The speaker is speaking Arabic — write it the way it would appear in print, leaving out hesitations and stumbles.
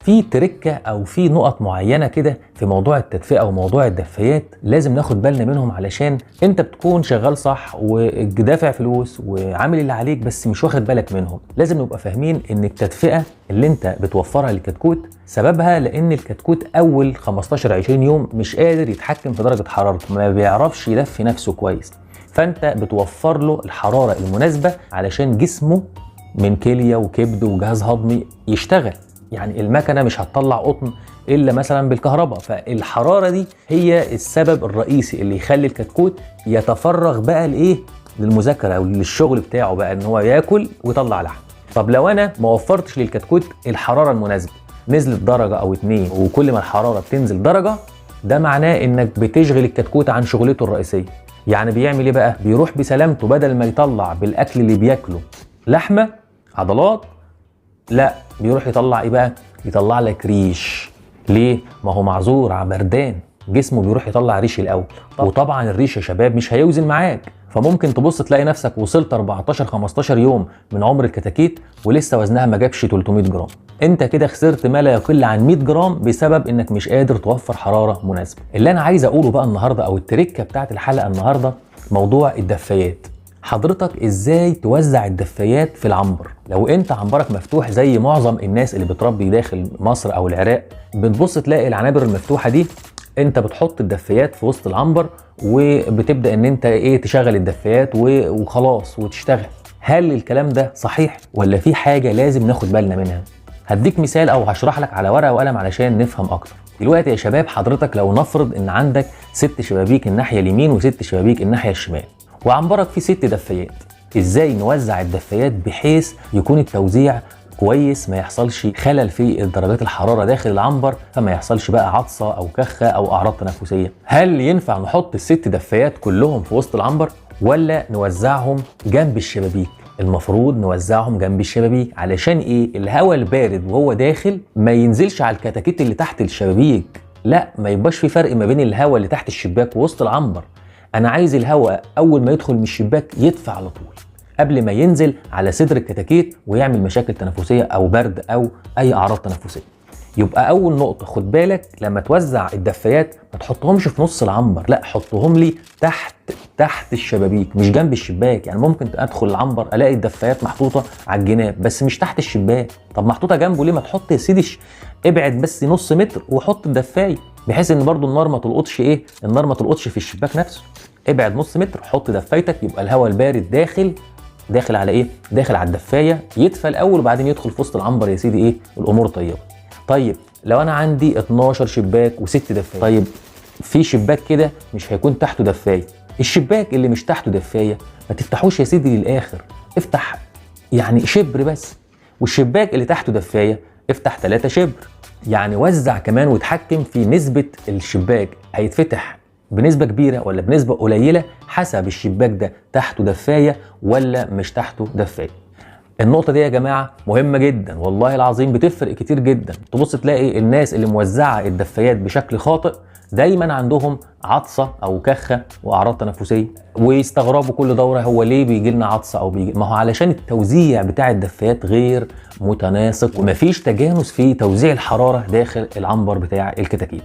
في تركة او في نقط معينة كده في موضوع التدفئة وموضوع الدفايات لازم ناخد بالنا منهم، علشان انت بتكون شغال صح ودافع فلوس وعامل اللي عليك بس مش واخد بالك منهم. لازم نبقى فاهمين ان التدفئة اللي انت بتوفرها للكتكوت سببها لان الكتكوت اول 15-20 يوم مش قادر يتحكم في درجة حرارته، ما بيعرفش يدفي نفسه كويس، فانت بتوفر له الحرارة المناسبة علشان جسمه من كلية وكبد وجهاز هضمي يشتغل. يعني المكنة مش هتطلع قطن الا مثلا بالكهرباء، فالحرارة دي هي السبب الرئيسي اللي يخلي الكتكوت يتفرغ بقى لايه، للمذاكرة او للشغل بتاعه بقى، ان هو ياكل ويطلع لحم. طب لو انا ما وفرتش للكتكوت الحرارة المناسبة، نزلت درجة او 2 وكل ما الحرارة بتنزل درجة، ده معناه انك بتشغل الكتكوت عن شغلته الرئيسية. يعني بيعمل ايه بقى؟ بيروح بسلامته بدل ما يطلع بالاكل اللي بياكله لحمة عضلات، لا بيروح يطلع ايه بقى؟ يطلع لك ريش. ليه؟ ما هو معذور بردان، جسمه بيروح يطلع ريش الاول، وطبعا الريش يا شباب مش هيوزن معاك، فممكن تبص تلاقي نفسك وصلت 14-15 يوم من عمر الكتاكيت ولسه وزنها ما جابش 300 جرام. انت كده خسرت ما لا يقل عن 100 جرام بسبب انك مش قادر توفر حرارة مناسبة. اللي انا عايز اقوله بقى النهاردة او التركة بتاعت الحلقة النهاردة موضوع الدفايات. حضرتك ازاي توزع الدفايات في العنبر؟ لو انت عنبرك مفتوح زي معظم الناس اللي بتربي داخل مصر او العراق، بتبص تلاقي العنابر المفتوحة دي انت بتحط الدفايات في وسط العنبر وبتبدأ ان انت ايه تشغل الدفايات وخلاص وتشتغل. هل الكلام ده صحيح ولا في حاجة لازم ناخد بالنا منها؟ هديك مثال او هشرح لك على ورقة وقلم علشان نفهم اكتر. دلوقتي يا شباب حضرتك لو نفرض ان عندك 6 شبابيك الناحية اليمين و6 شبابيك الناحية الشمال، وعنبرك فيه 6 دفايات، ازاي نوزع الدفايات بحيث يكون التوزيع كويس، ما يحصلش خلل في درجات الحرارة داخل العنبر، فما يحصلش بقى عطسة او كخة او اعراض تنفسية؟ هل ينفع نحط ال6 دفايات كلهم في وسط العنبر ولا نوزعهم جنب الشبابيك؟ المفروض نوزعهم جنب الشبابيك، علشان ايه؟ الهواء البارد وهو داخل ما ينزلش على الكتاكيت اللي تحت الشبابيك، لا ما يبقاش في فرق ما بين الهواء اللي تحت الشباك ووسط العنبر. انا عايز الهواء اول ما يدخل من الشباك يدفع على طول قبل ما ينزل على صدر الكتاكيت ويعمل مشاكل تنفسيه او برد او اي اعراض تنفسيه. يبقى اول نقطه خد بالك لما توزع الدفايات ما تحطهمش في نص العنبر، لا حطهم لي تحت الشبابيك مش جنب الشباك. يعني ممكن ادخل العنبر الاقي الدفايات محطوطه على الجناب بس مش تحت الشباك، طب محطوطه جنبه ليه؟ ما تحط يا سيدي ابعد بس نص متر وحط الدفايه، بحيث ان برضو النار ما تلقطش ايه، النار ما تلقطش في الشباك نفسه. ابعد نص متر حط دفايتك، يبقى الهواء البارد داخل على ايه؟ داخل على الدفايه، يدفى الاول وبعدين يدخل في وسط العنبر يا سيدي، ايه الامور طيبه. طيب لو انا عندي 12 شباك و6 دفايه، طيب في شباك كده مش هيكون تحته دفايه، الشباك اللي مش تحته دفايه ما تفتحوش يا سيدي للاخر، افتح يعني شبر بس، والشباك اللي تحته دفايه افتح 3 شبر. يعني وزع كمان وتحكم في نسبة الشباك، هيتفتح بنسبة كبيرة ولا بنسبة قليلة حسب الشباك ده تحته دفاية ولا مش تحته دفاية. النقطة دي يا جماعة مهمة جدا والله العظيم، بتفرق كتير جدا. تبص تلاقي الناس اللي موزعة الدفايات بشكل خاطئ دايما عندهم عطسة او كخة واعراض تنفسية، ويستغربوا كل دورة هو ليه بيجي لنا عطسة او بيجي، ما هو علشان التوزيع بتاع الدفايات غير متناسق ومفيش تجانس في توزيع الحرارة داخل العنبر بتاع الكتاكيت.